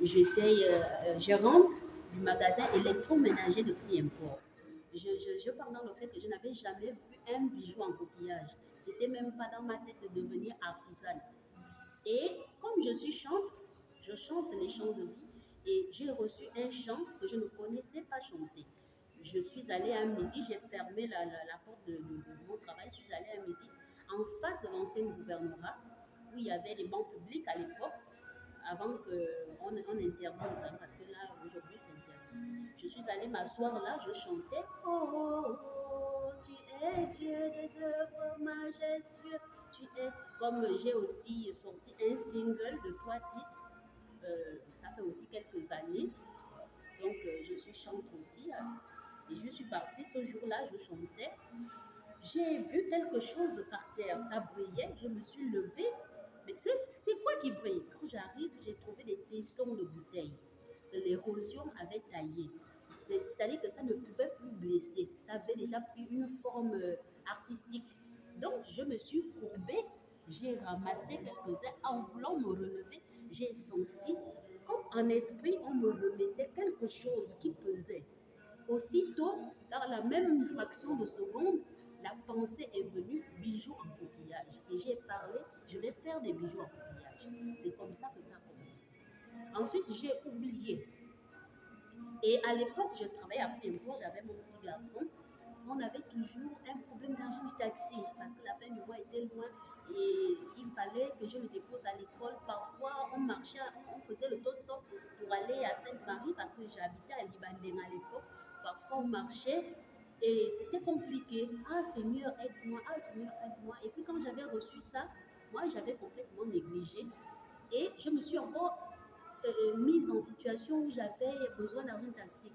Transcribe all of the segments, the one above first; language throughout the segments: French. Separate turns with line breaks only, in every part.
J'étais gérante du magasin électroménager de prix import. Je parle dans le fait que je n'avais jamais vu un bijou en coquillage. C'était même pas dans ma tête de devenir artisane. Et comme je suis chantre, je chante les chants de vie et j'ai reçu un chant que je ne connaissais pas chanter. Je suis allée à midi, j'ai fermé la porte de mon travail, je suis allée à midi en face de l'ancien gouvernorat où il y avait les bancs publics à l'époque avant qu'on interdise, hein, parce que là, aujourd'hui, c'est interdit. Je suis allée m'asseoir là, je chantais oh, oh, oh, tu es Dieu des œuvres majestueux. Tu es. Comme j'ai aussi sorti un single de 3 titres, ça fait aussi quelques années. Donc, je suis chanteuse aussi. Hein. Et je suis partie ce jour-là, je chantais. J'ai vu quelque chose par terre, ça brillait, je me suis levée. Mais c'est quoi qui brille? Quand j'arrive, j'ai trouvé des tessons de bouteilles que l'érosion avait taillé. C'est-à-dire que ça ne pouvait plus blesser. Ça avait déjà pris une forme artistique. Donc, je me suis courbée, j'ai ramassé quelques-uns. En voulant me relever, j'ai senti comme en esprit, on me remettait quelque chose qui pesait. Aussitôt, dans la même fraction de seconde, la pensée est venue, bijoux en coquillage. Et j'ai parlé, je vais faire des bijoux en coquillage. C'est comme ça que ça a commencé. Ensuite, j'ai oublié. Et à l'époque, je travaillais à Impôt, j'avais mon petit garçon. On avait toujours un problème d'argent du taxi parce que la fin du mois était loin et il fallait que je le dépose à l'école. Parfois, on marchait, on faisait le stop pour aller à Sainte-Marie parce que j'habitais à Libandeng à l'époque. Parfois, on marchait et c'était compliqué. Ah Seigneur, aide-moi, ah Seigneur, aide-moi. Et puis quand j'avais reçu ça, moi, j'avais complètement négligé et je me suis encore mise en situation où j'avais besoin d'argent taxi.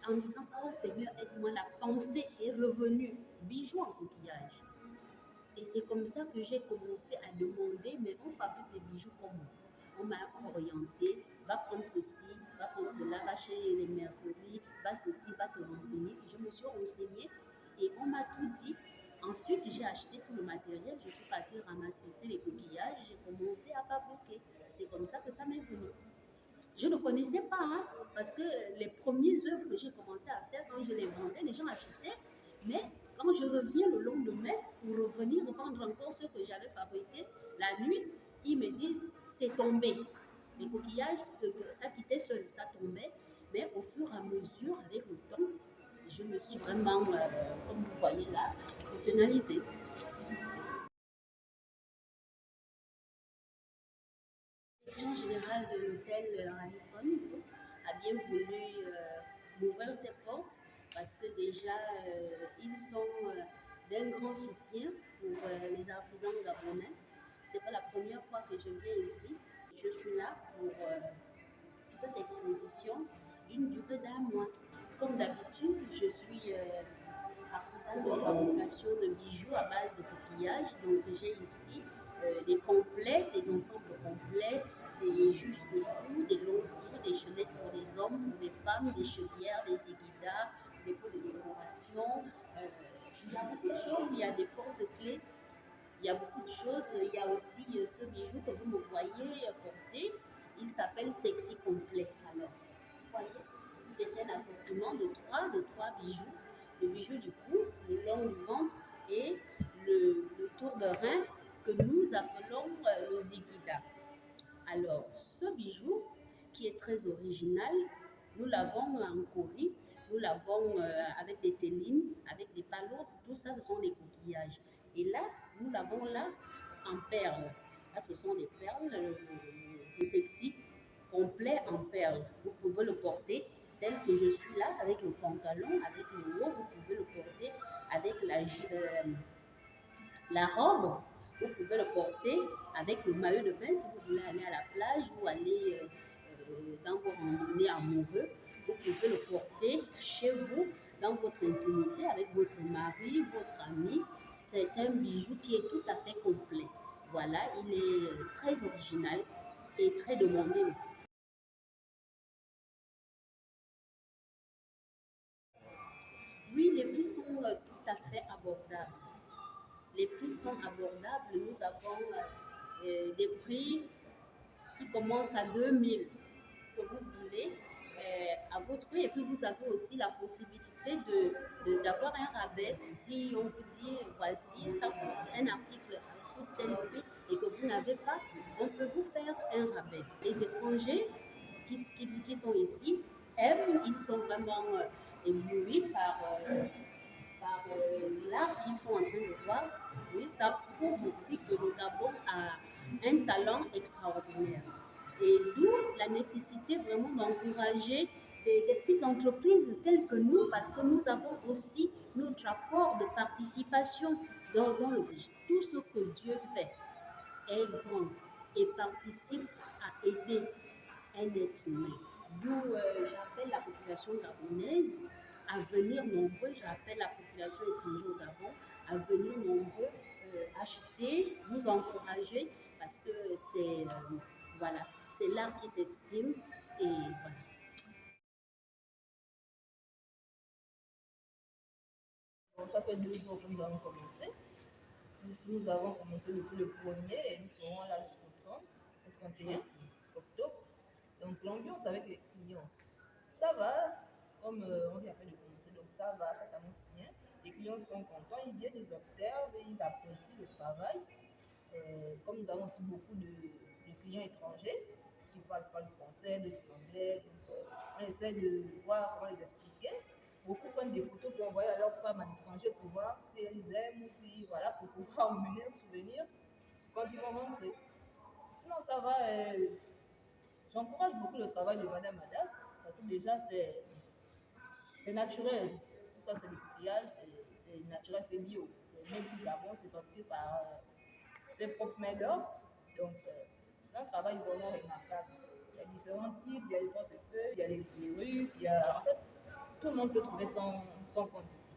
En disant, oh Seigneur, aide-moi, la pensée est revenue. Bijoux en coquillage. Et c'est comme ça que j'ai commencé à demander, mais on fabrique des bijoux comment? On m'a orienté, va prendre ceci, va prendre cela, va chez les merceries, va ceci, va te renseigner. Et je me suis renseignée et on m'a tout dit. Ensuite, j'ai acheté tout le matériel, je suis partie ramasser les coquillages, j'ai commencé à fabriquer. C'est comme ça que ça m'est venu. Je ne connaissais pas, hein, parce que les premières œuvres que j'ai commencé à faire, quand je les vendais, les gens achetaient. Mais quand je reviens le lendemain pour revenir vendre encore ce que j'avais fabriqué la nuit, ils me disent c'est tombé. Les coquillages, ça quittait seul, ça tombait. Mais au fur et à mesure, avec le temps, je me suis vraiment, comme vous voyez là, professionnalisée. La direction générale de l'hôtel Radisson a bien voulu m'ouvrir ses portes parce que déjà, ils sont d'un grand soutien pour les artisans gabonais. Ce n'est pas la première fois que je viens ici. Je suis là pour cette exposition d'une durée d'un mois. Comme d'habitude, je suis artisane de fabrication de bijoux à base de coquillages. Donc j'ai ici des complets, des ensembles complets, des justes coups, des longs coups, des chaînettes pour les hommes, pour les femmes, des chevillères, des aiguillas, des pots de décoration. Il y a beaucoup de choses, il y a des porte-clés, il y a beaucoup de choses. Il y a aussi ce bijou que vous me voyez porter. Il s'appelle Sexy Complet. Alors, vous voyez, c'est un assortiment de trois bijoux. Le bijou du cou, le long du ventre et le tour de rein que nous appelons le zigida. Alors, ce bijou qui est très original, nous l'avons en Corée, nous l'avons avec des télines, avec des palourdes, tout ça, ce sont des coquillages. Et là, nous l'avons là en perles. Là, ce sont des perles, le sexy complet en perles. Vous pouvez le porter tel que je suis là, avec le pantalon, avec le haut, vous pouvez le porter avec la robe, vous pouvez le porter avec le maillot de bain si vous voulez aller à la plage ou aller dans vos randonnées amoureux. Vous pouvez le porter chez vous, dans votre intimité, avec votre mari, votre ami. C'est un bijou qui est tout à fait complet. Voilà, il est très original et très demandé aussi. Oui, les prix sont tout à fait abordables. Les prix sont abordables. Nous avons des prix qui commencent à 2000. que vous voulez à votre prix. Et puis, vous avez aussi la possibilité d'avoir un rabais si on vous dit voici, ça coûte un article coûte tel prix et que vous n'avez pas, on peut vous faire un rabais. Les étrangers qui sont ici aiment, ils sont vraiment éblouis par l'art qu'ils sont en train de voir. Oui, ça prouve aussi que le Gabon a un talent extraordinaire. Et d'où la nécessité vraiment d'encourager des petites entreprises telles que nous, parce que nous avons aussi notre apport de participation dans le tout ce que Dieu fait est grand et participe à aider un être humain. D'où j'appelle la population gabonaise à venir nombreux, j'appelle la population étrangère au Gabon à venir nombreux acheter, nous encourager parce que voilà, c'est l'art qui s'exprime et voilà.
Bon, ça fait 2 jours que nous avons commencé. Nous avons commencé depuis le 1er et nous serons là jusqu'au 30, au 31 octobre. Donc l'ambiance avec les clients, ça va, comme on vient à peine de commencer, donc ça va, ça s'annonce bien. Les clients sont contents, ils viennent, ils observent, ils apprécient le travail. Comme nous avons aussi beaucoup de clients étrangers qui parlent pas le français, d'autres anglais, on essaie de voir comment les expliquer. Beaucoup prennent des photos pour envoyer à leurs femmes à l'étranger pour voir si elles aiment ou si, voilà, pour pouvoir emmener un souvenir quand ils vont rentrer. Sinon, ça va. J'encourage beaucoup le travail de Madame Madame parce que déjà, c'est naturel. Tout ça, c'est des coquillages, c'est naturel, c'est bio. C'est même du Gabon, c'est fabriqué par ses propres mains d'homme. Donc, c'est un travail vraiment remarquable. Il y a différents types, il y a les portefeuilles, il y a les perruques, il y a... En fait, tout le monde peut trouver son compte ici.